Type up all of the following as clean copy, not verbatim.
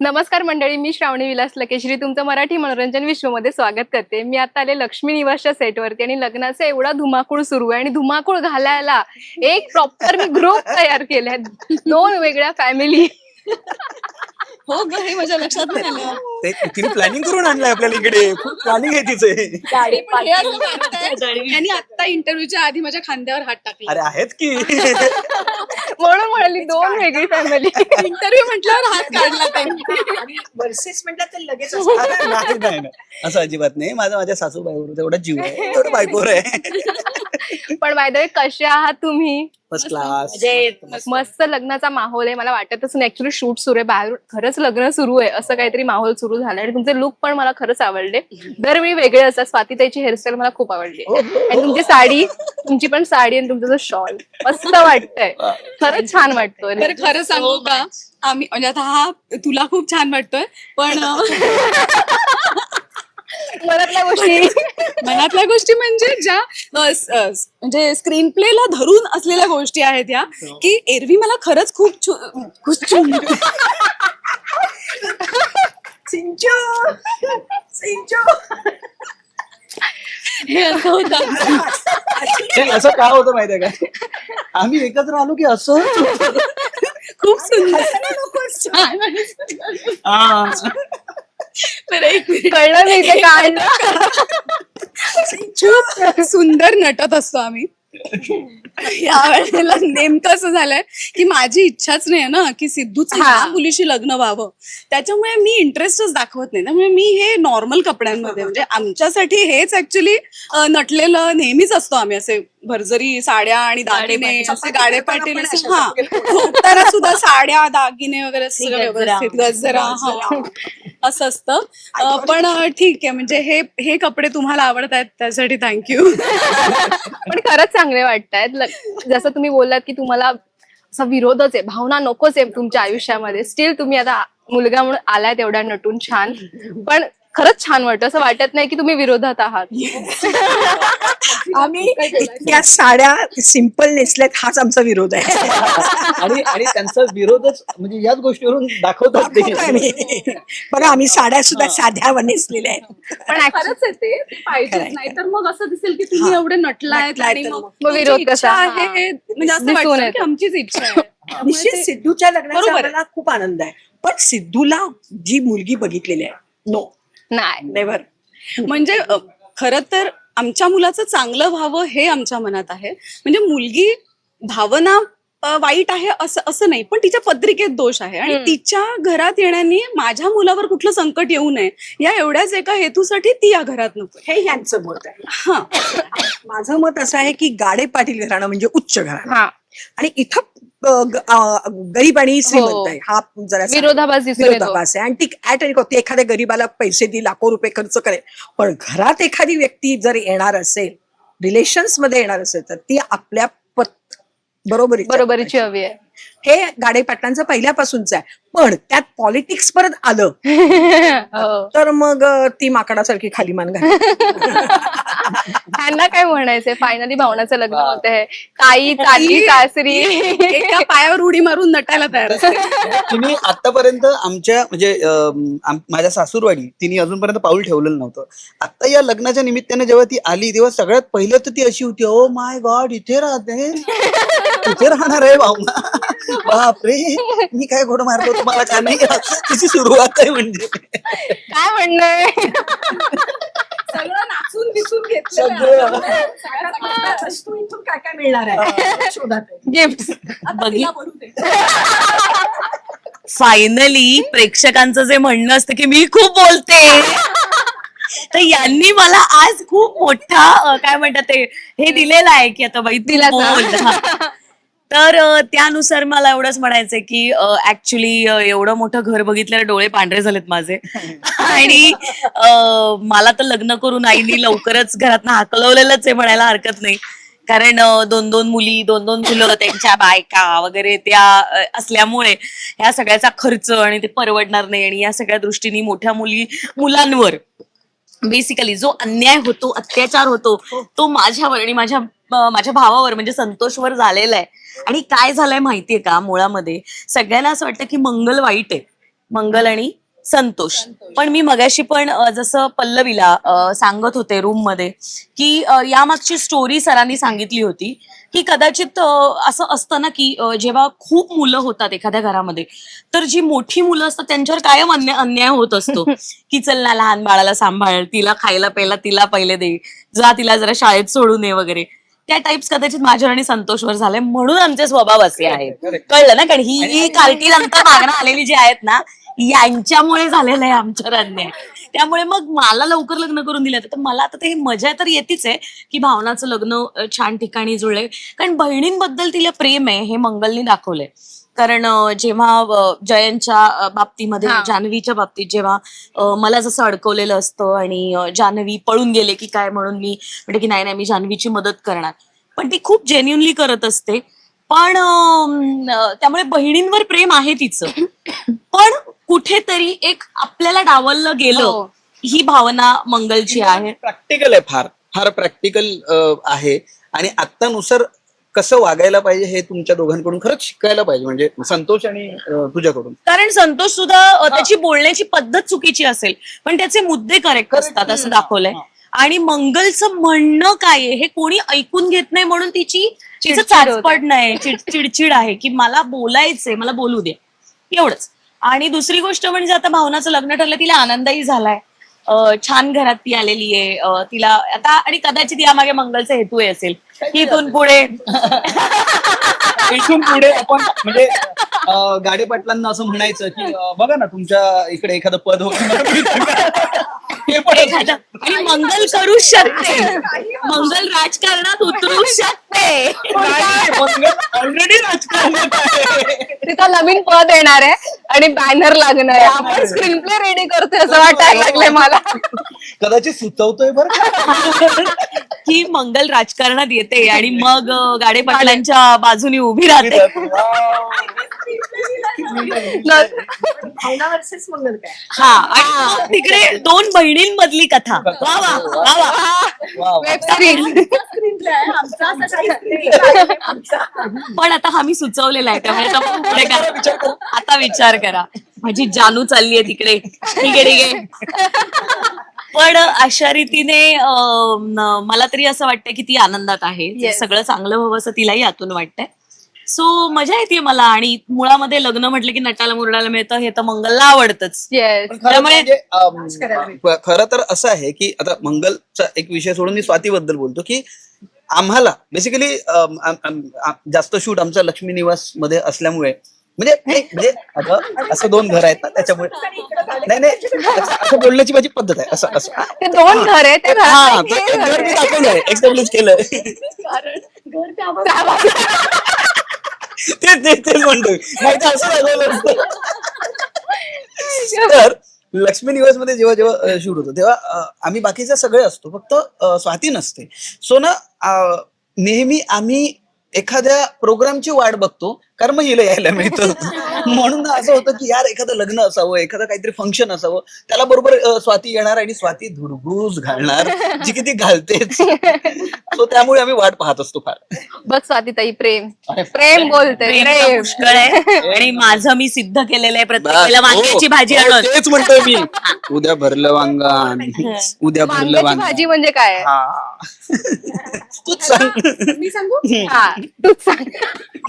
नमस्कार मंडळी, मी श्रावणी विलास लकेश्री तुमचं मराठी मनोरंजन विश्वमध्ये स्वागत करते. मी आता आले लक्ष्मी निवासच्या सेटवरती आणि लग्नाचा एवढा धुमाकूळ सुरू आहे आणि धुमाकूळ घालायला एक प्रॉपर मी ग्रुप तयार केलाय, 2 वेगळ्या फॅमिली. हो ग, हे माझ्या लक्षात नाही आलं. ते तिने प्लॅनिंग करून आणलंय आपल्याला इकडे. खूप प्लॅनिंग आहे तिचे. पण हे असं वाटतंय, यांनी आता इंटरव्ह्यूच्या आधी माझ्या खांद्यावर हात टाकला. अरे आहेत की. म्हणून म्हणाली 2 वेगळी फॅमिली. इंटरव्ह्यू म्हटल्यावर हात काढला त्यांनी. वर्सेस म्हटलं तर लगेच अरे नाही नाही नाही. असं अजिबात नाही. माझ्या सासूबाईवर तेवढा जीव आहे, तेवढं बायकोवर आहे. पण बाय द वे, कसे आहात तुम्ही? First class. मस्त लग्नाचा माहोल आहे. मला वाटतच नाही, ऍक्च्युली शूट सुरू आहे बाहेर, खरंच लग्न सुरू आहे असं काहीतरी माहोल सुरू झालं. आणि तुमचे लुक पण मला खरंच आवडले. दरवेळी वेगळे असतात. स्वाती ताईची हेअरस्टाईल मला खूप आवडली आणि तुमची साडी, तुमची पण साडी आणि तुमचं जो शॉल मस्त वाटतंय, खरंच छान वाटतोय. तर खरं सांगू का, आम्ही म्हणजे आता हा तुला खूप छान वाटतोय, पण मनातल्या गोष्टी म्हणजे ज्या म्हणजे स्क्रीन प्लेला धरून असलेल्या गोष्टी आहेत या, की एरवी मला खरंच खूप हे असं होतं. असं का होतं माहितीये का, आम्ही एकत्र आलो की असं खूप सुंदर छान. तर एक मिनिट, कळलं नाही ते काय. खूप सुंदर नटत असतो आम्ही. यावेळेला नेमकं असं झालंय की माझी इच्छाच नाही ना की सिद्धूचं ह्या मुलीशी लग्न व्हावं, त्याच्यामुळे मी इंटरेस्टच दाखवत नाही. त्यामुळे मी हे नॉर्मल कपड्यांमध्ये, म्हणजे आमच्यासाठी हेच ऍक्च्युली नटलेलं नेहमीच असतो आम्ही, असे भरजरी साड्या आणि दागिने, असे गाडे पाटील, हा झोपताना सुद्धा साड्या दागिने वगैरे सगळं व्यवस्थित, गजरा, हा असं असतं. पण ठीक आहे, म्हणजे हे कपडे तुम्हाला आवडत आहेत त्यासाठी थँक्यू. पण खरंच चांगले वाटतायत. जसं तुम्ही बोललात की तुम्हाला असा विरोधच आहे, भावना नकोच आहे तुमच्या आयुष्यामध्ये, स्टील तुम्ही आता मुलगा म्हणून आलाय तेवढ्या नटून छान, पण खरंच छान वाटतं. असं वाटत नाही की तुम्ही विरोधात आहात. आम्ही इतक्या साड्या सिंपल नेसल्यात, हाच आमचा विरोध आहे. आणि त्यांचा विरोधच म्हणजे याच गोष्टीवरून दाखवतात ते. बघा, आम्ही साड्या सुद्धा साध्या नेसलेल्या आहेत. पण खरंच आहे ते पाहिजेच, नाही तर मग असं दिसेल की तुम्ही एवढे नटलायत आणि मग मग विरोध तुमची कसा? इच्छा आहे, म्हणजे असं दिसून वाटतं येतं. की आमचीच इच्छा आहे. निश्चित सिद्धूच्या लग्नाचा बरोबर आहे. मला खूप आनंद आहे, पण सिद्धूला जी मुलगी बघितलेली आहे, नो नाही. नेव्हर. म्हणजे खरं तर आमच्या मुलाचं चांगलं व्हावं हे आमच्या मनात आहे. म्हणजे मुलगी भावना वाईट आहे असं नाही, पण तिच्या पत्रिकेत दोष आहे आणि तिच्या घरात येण्याने माझ्या मुलावर कुठलं संकट येऊ नये या एवढ्याच एका हेतूसाठी ती या घरात नको. हे यांचं मत आहे. हा, माझं मत असं आहे की गाडे पाटील घराणं म्हणजे उच्च घराणं, हा, आणि इथं गरीब आणि श्रीमंत आहे, हा जरा विरोधाभास दिसून येतो. विरोधाभास आहे. आणि ती ऍट आणि ते एखाद्या गरीबाला पैसे दे, लाखो रुपये खर्च करेल, पण घरात एखादी व्यक्ती जर येणार असेल, रिलेशन्स मध्ये येणार असेल, तर ती आपल्या बरोबरीची हवी आहे. हे गाडे पाटलांचं पहिल्यापासूनच आहे. पण त्यात पॉलिटिक्स परत आलं हो. तर मग ती माकडासारखी खाली मान घाल. त्यांना काय म्हणायचंय, फायनली भावनाचं लग्न होत आहे, ताई चाली सासरी. एका पायावर उडी मारून नटायला तयार असते. तिने आतापर्यंत आमच्या म्हणजे माझ्या सासूरवाडी तिने अजूनपर्यंत पाऊल ठेवलेलं नव्हतं. आता या लग्नाच्या निमित्ताने जेव्हा ती आली तेव्हा सगळ्यात पहिलं तर ती अशी होती, ओ माय गॉड, इथे राहते, इथे राहणार आहे भावना, बापरे मी काय घोडं मारतो तुम्हाला का नाही, तिची सुरुवात आहे. म्हणजे काय म्हणणं आहे? सगळं नाचून दिसून सगळं. वस्तू इथून काय काय मिळणार आहे शोधात आहे. गिफ्ट. फायनली प्रेक्षकांचं जे म्हणणं असतं की मी खूप बोलते, तर यांनी मला आज खूप मोठा काय म्हणतात ते हे दिलेलं आहे की आता बाई तू बोल. हा. तर त्यानुसार मला एवढंच म्हणायचंय की ऍक्च्युली एवढं मोठं घर बघितल्यावर डोळे पांढरे झालेत माझे. आणि मला तर लग्न करून आईनी लवकरच घरातनं हाकलवलेलंच आहे म्हणायला हरकत नाही. कारण 2-2 मुली, 2-2 मुलं, त्यांच्या बायका वगैरे त्या असल्यामुळे ह्या सगळ्याचा खर्च आणि ते परवडणार नाही. आणि या सगळ्या दृष्टीने मोठ्या मुलांवर बेसिकली जो अन्याय होतो, अत्याचार होतो, तो माझ्यावर आणि माझ्या भावावर म्हणजे संतोषवर झालेला आहे. आणि काय झालंय माहितीये का, मुळामध्ये सगळ्यांना असं वाटतं की मंगल वाईट आहे, मंगल आणि संतोष. पण मी मगाशी पण जसं पल्लवीला सांगत होते रूम मध्ये की यामागची स्टोरी सरांनी सांगितली होती की कदाचित असं असतं ना की जेव्हा खूप मुलं होतात एखाद्या घरामध्ये तर जी मोठी मुलं असतात त्यांच्यावर कायम अन्याय होत असतो की चल ना लहान बाळाला सांभाळ, तिला खायला प्यायला तिला पहिले दे, जा तिला जरा शाळेत सोडून ये वगैरे. त्या टाइप्स कदाचित माझ्यावर आणि संतोषवर झाले म्हणून आमचे स्वभाव असे आहेत. कळलं ना? कारण ही कार्टी नंतर मागणं आलेली जी आहेत ना यांच्यामुळे झालेलं आहे आमच्यावर अन्याय. त्यामुळे मग मला लवकर लग्न करून दिलं तर मला आता ते मजा तर येतेच आहे की भावनाचं लग्न छान ठिकाणी जुळले. कारण बहिणींबद्दल तिला प्रेम आहे हे मंगलनी दाखवलंय. कारण जेव्हा जयंतच्या बाबतीमध्ये जान्हवीच्या बाबतीत जेव्हा मला जसं अडकवलेलं असतं आणि जान्हवी पळून गेले की काय म्हणून मी म्हणजे की नाही मी जान्हवीची मदत करणार, पण ती खूप जेन्युनली करत असते. पण त्यामुळे बहिणींवर प्रेम आहे तिचं, पण कुठेतरी एक आपल्याला डावललं गेलं ही भावना मंगलची आहे. प्रॅक्टिकल आहे, फार फार प्रॅक्टिकल आहे आणि आत्तानुसार कसं वागायला पाहिजे हे तुमच्या दोघांकडून खरंच शिकायला पाहिजे, म्हणजे संतोष आणि तुझ्याकडून. कारण संतोष सुद्धा त्याची बोलण्याची पद्धत चुकीची असेल पण त्याचे मुद्दे करेक्ट असतात असं दाखवलंय. आणि मंगलचं म्हणणं काय आहे हे कोणी ऐकून घेत नाही म्हणून तिची तिचं चाचपड नाही, चिडचिड आहे की मला बोलायचंय, मला बोलू दे, एवढंच. आणि दुसरी गोष्ट म्हणजे आता भावनाचं लग्न ठरलं, तिला आनंदही झालाय, छान घरात ती आलेली आहे. तिला आता आणि कदाचित यामागे मंगलचा हेतू असेल की इथून पुढे इथून पुढे आपण म्हणजे गाडे पाटलांना असं म्हणायचं की बघा ना तुमच्या इकडे एखादं पद आणि मंगल करू शकते, मंगल राजकारणात उतरू शकते. ऑलरेडी राजकारणात आहे. तिचा नवीन पद येणार आहे आणि बॅनर लागणार आहे. आपण स्क्रीन प्ले रेडी करतोय असं वाटायला लागलंय मला. कदाचित सुचवतोय बरं की मंगल राजकारणात येते आणि मग गाडे पाटलांच्या बाजूने उभी राहते. भावना वर्सेस मंगल काय? हा आणि मग तिकडे दोन बहिणींमधली कथा. वा वा वा वा. Web series. पण आता हा मी सुचवलेला आहे त्यामुळे आता मग पुढे करा, आता विचार करा. माझी जानू चाललीये तिकडे, ठीक आहे ठीक आहे. पण अशा रीतीने मला तरी असं वाटतं की ती आनंदात आहे, सगळं चांगलं व्हावं असं तिलाही आतून वाटतंय. सो मजा येते मला. आणि मुळामध्ये लग्न म्हटलं की नटाला मुरडाला मिळतं हे तर मंगलला आवडतच. त्यामुळे खरं तर असं आहे की आता मंगलचा एक विषय सोडून मी स्वातीबद्दल बोलतो की आम्हाला बेसिकली जास्त शूट आमचा लक्ष्मी निवास मध्ये असल्यामुळे म्हणजे आता असं दोन घर आहेत ना त्याच्यामुळे नाही असं बोलण्याची माझी पद्धत आहे. असं असं ते दोन घर आहे ते घर मी दाखवलंय, एक्स्टॅब्लिश केलंय. तेच म्हणतोय, नाही तर असं दाखवलं असतं. तर लक्ष्मी निवास मध्ये जेव्हा जेव्हा शूट होतो तेव्हा आम्ही बाकीचे सगळे असतो, फक्त स्वाती नसते. सो ना नेहमी आम्ही एखाद्या प्रोग्रामची वाट बघतो कारण मग हिला यायला मिळतं. म्हणून असं होतं की यार एखादं लग्न असावं, एखादं काहीतरी फंक्शन असावं, त्याला बरोबर स्वाती येणार आणि स्वाती धुरघूस घालणार जी की ती घालतेच. सो त्यामुळे आम्ही वाट पाहत असतो फार. बघ स्वाती ताई, प्रेम प्रेम बोलते, प्रेम पुष्कळ आहे. आणि माझं मी सिद्ध केलेलं आहे, प्रत्येकाला वांग्याची भाजी आणत. तेच म्हणतोय मी, उद्या भरलं वांगा, उद्या भरलं वांग्याची वांगा. भाजी म्हणजे काय आहे? तूच सांग. मी सांगू? हा, तूच सांग.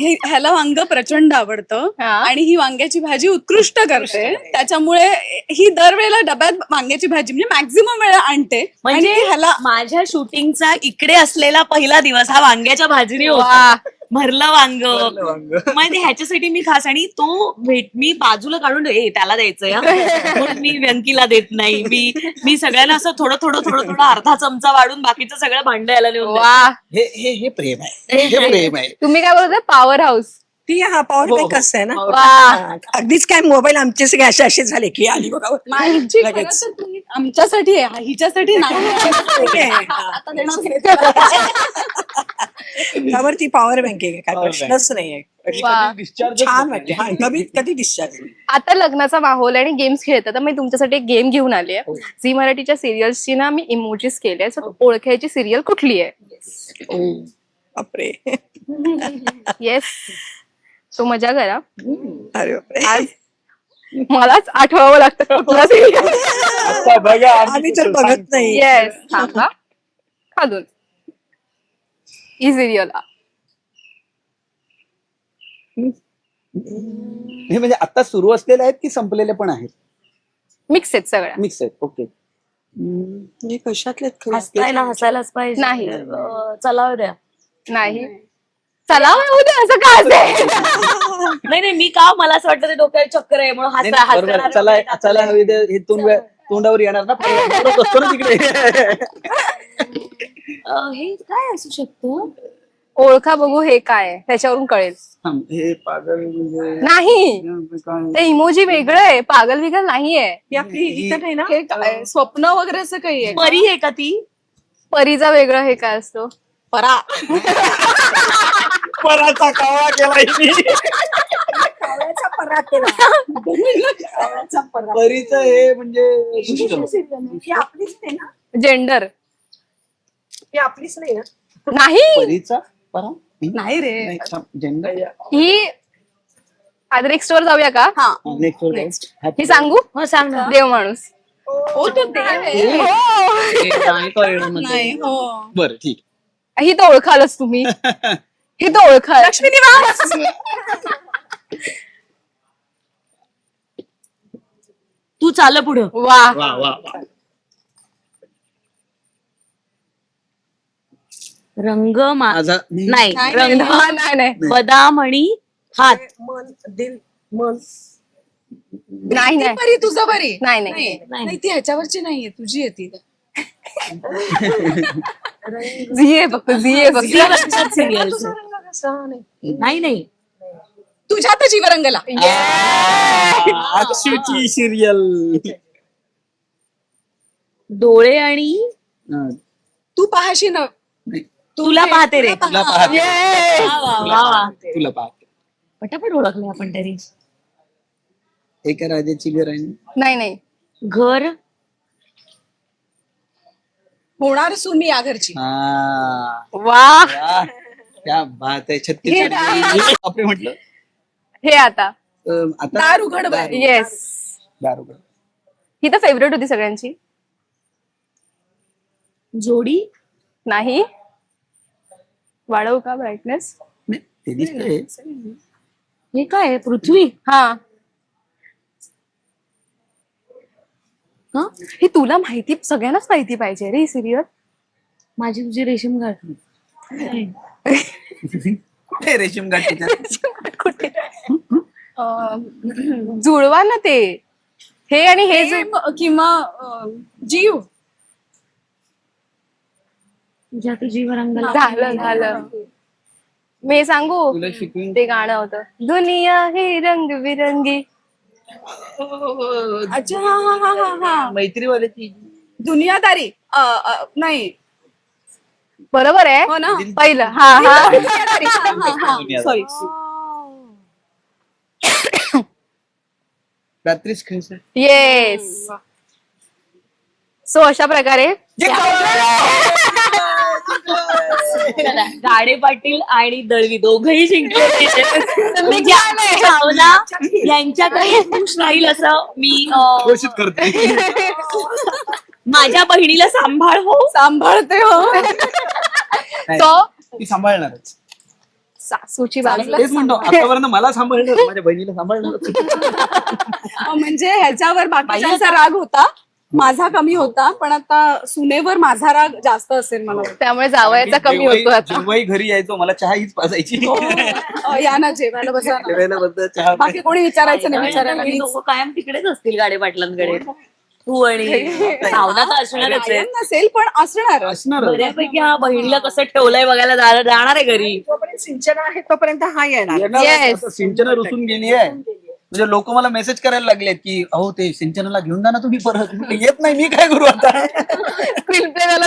ह्याला वांग प्रचंड आवडतं हा. आणि ही वांग्याची भाजी उत्कृष्ट करते. त्याच्यामुळे ही दरवेळेला डब्यात वांग्याची भाजी म्हणजे मॅक्झिमम वेळा आणते. म्हणजे आणि ह्याला माझ्या शूटिंगचा इकडे असलेला पहिला दिवस हा वांग्याच्या भाजीने होता. वा. भरलं वांग. वांग. म्हणजे ह्याच्यासाठी मी खास, आणि तो मी बाजूला काढून त्याला द्यायचंय हा. म्हणून मी व्यंकीला देत नाही. मी सगळ्यांना असं थोडं थोडं थोडं थोडं अर्धा चमचा वाढून बाकीचं सगळं भांड यायला नेऊन देते. वा, हे प्रेम आहे, हे प्रेम आहे. तुम्ही काय बोलता? Power house. ती हा पॉवर बँक असं आहे ना. वा. हा, अगदीच काय मोबाईल आमचे सगळे असे झाले की आली बघा माझी खरं लगेच. तर तुम्ही आमच्यासाठी आहे, हिच्यासाठी नाही. आता देणार नाही. त्यावर ती पॉवर बँक आहे, काय प्रश्नच नाहीये. वा. छान वाटते. हा, नवीन कधी डिस्चार्ज. आता लग्नाचा माहोल आहे आणि गेम्स खेळतात, तर मी तुमच्यासाठी एक गेम घेऊन आली आहे. झी मराठीच्या सिरियल्सची ना मी इमोजीस केले. सो ओळखायची सिरियल कुठली आहे? बापरे. येस, सो मजा करा. अरे बापरे. आज मलाच आठवावं लागतं कुठला serial. आता बघा आम्ही तर बघत नाही. येस थांबा खालून ई सिरियल हे म्हणजे आता सुरू असलेले आहेत की संपलेले पण आहेत? मिक्स आहेत सगळ्या. मिक्स आहेत. ओके. म्हणजे कशातले हसताय ना, हसायलाच पाहिजे. नाही. चला द्या. नाही चला उद्या असं का असेल? नाही मी का, मला असं वाटतं ते डोक्यात चक्कर आहे म्हणून नाही, नाही, बरोबर. चला हवी दे, हे तोंडावर येणार ना परत बसतो ना तिकडे. हे काय असू शकतं? ओळखा बघू हे काय आहे, त्याच्यावरून कळेल. थांब, हे पागल म्हणजे नाही काय? ते इमोजी वेगळं आहे, पागल बिगल नाहीये. ही आपली इथं नाही ना. हे काय स्वप्न वगैरे असं काही आहे? परी आहे का ती? परीचा वेगळं हे काय असतो? परा. पराचा कावळा केलाय मी. कावळ्याचा पराग केला. कावळ्याचा पराग. परीचं हे म्हणजे ही आपलीच नाही ना. जेंडर ही आपलीच नाही ना. नाही. परीचा परा नाही रे. जेंडर. ही आता नेक्स्ट वर जाऊया का? हा. नेक्स्ट ही सांगू? हो सांग ना. देव माणूस. हो तो देव आहे. नाही हो. बरं ठीक. ही तर ओळखालच तुम्ही. ही तर ओळखाल. लक्ष्मी निवास. तू चाल पुढं. वा वा वा वा. रंग माझा नाही नाही, रंग नाही नाही बदाम आणि हात. मन दिल मन. नाही ती नाही परी तुझं परी. नाही नाही नाही ती ह्याच्यावरची नाहीये, तुझी आहे ती. झी आहे फक्त झी आहे फक्त. सिरियल तुझा रंग कसा नाही. नाही तुझ्या तर जीवरंगला. अक्षूची सिरियल. डोळे आणि तू पाहाशी न. तुला पाहते रे. तुला पाहते. वा वा. तुला पाहते. पटापट ओळखले आपण तरी. एका राजाची घर आहे. नाही नाही घर होणार सून मी या घरची. हा. वा क्या बात आहे. 36 आपले म्हटलं. हे आता आता दार उघड बाई. येस दार उघड. ही तर फेवरेट होती सगळ्यांची. जोडी नाही वाढवू का ब्राईटनेस? नाही, ते दिसतंय. हे काय आहे? पृथ्वी. हा हा ही तुला माहिती सगळ्यांनाच माहिती पाहिजे रे ही सिरियल. माझी तुझी रेशीम गाठ. कुठे रेशीम गाठी? कुठे जुळवा ना ते. हे आणि हे जे किंवा जीव. तुझ्या तुझी रंगाला झालं झालं. मी सांगू तुला शिकवून ते गाणं होतं दुनिया ही रंगबिरंगी. अच्छा हा हा हा हा हा. मैत्रीवाल्याची. दुनियादारी. नाही बरोबर आहे हो ना. पहिलं. हा हा दुनियादारी. दुनियादारी. सॉरी. रात्रीच खेळायचं. येस. सो अशा प्रकारे गाडे पाटील आणि दळवी दोघही जिंकले. म्हणजे भावना यांच्याकडे खुश राहील असं मी घोषित करते. माझ्या बहिणीला सांभाळ हो. सांभाळते हो. सो ती सांभाळणारच. सासूची बाजू. तेच म्हणतो आतापर्यंत मला सांभाळणार, माझ्या बहिणीला सांभाळणार. म्हणजे ह्याच्यावर बाकीच्यांचा राग होता, माझा कमी होता, पण आता सुनेवर माझा राग जास्त असेल मला वाटतं. त्यामुळे जावयाचा कमी होतो आता. जेव्हाही घरी यायचो मला चहा हीच पाजायची. या ना जेवायला बसा ना. जेवायला बद्दल चहा. बाकी कोणी विचारायचं नाही, विचारायला मीच. लोक कायम तिकडेच असतील गाडे पाटलांकडे. तू आणि भावना तर असणारच आहे. कायम नसेल पण असणार. असणार. बऱ्यापैकी हा बहिणीला कसं ठेवलंय बघायला जाणार आहे घरी. जोपर्यंत सिंचन आहे तोपर्यंत हा येणार. Yes. सिंचन रुसून गेली आहे. म्हणजे लोक मला मेसेज करायला लागलेत की अहो ते सिंचनाला घेऊन जा ना तुम्ही परत. म्हटलं, येत नाही मी काय करू आता. स्क्रीन प्ले झाला.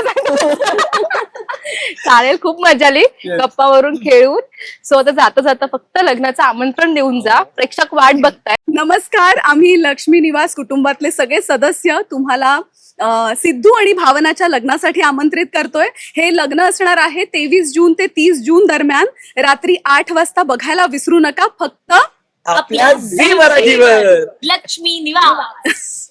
चालेल खूप मजा आली गप्पावरून खेळून. सो आता जाता जाता फक्त लग्नाचं आमंत्रण देऊन जा. प्रेक्षक वाट बघताय. नमस्कार, आम्ही लक्ष्मी निवास कुटुंबातले सगळे सदस्य तुम्हाला सिद्धू आणि भावनाच्या लग्नासाठी आमंत्रित करतोय. हे लग्न असणार आहे 23 जून ते 30 जून दरम्यान रात्री 8 वाजता. बघायला विसरू नका. फक्त आपल्या झी मराठीवर. लक्ष्मी निवास.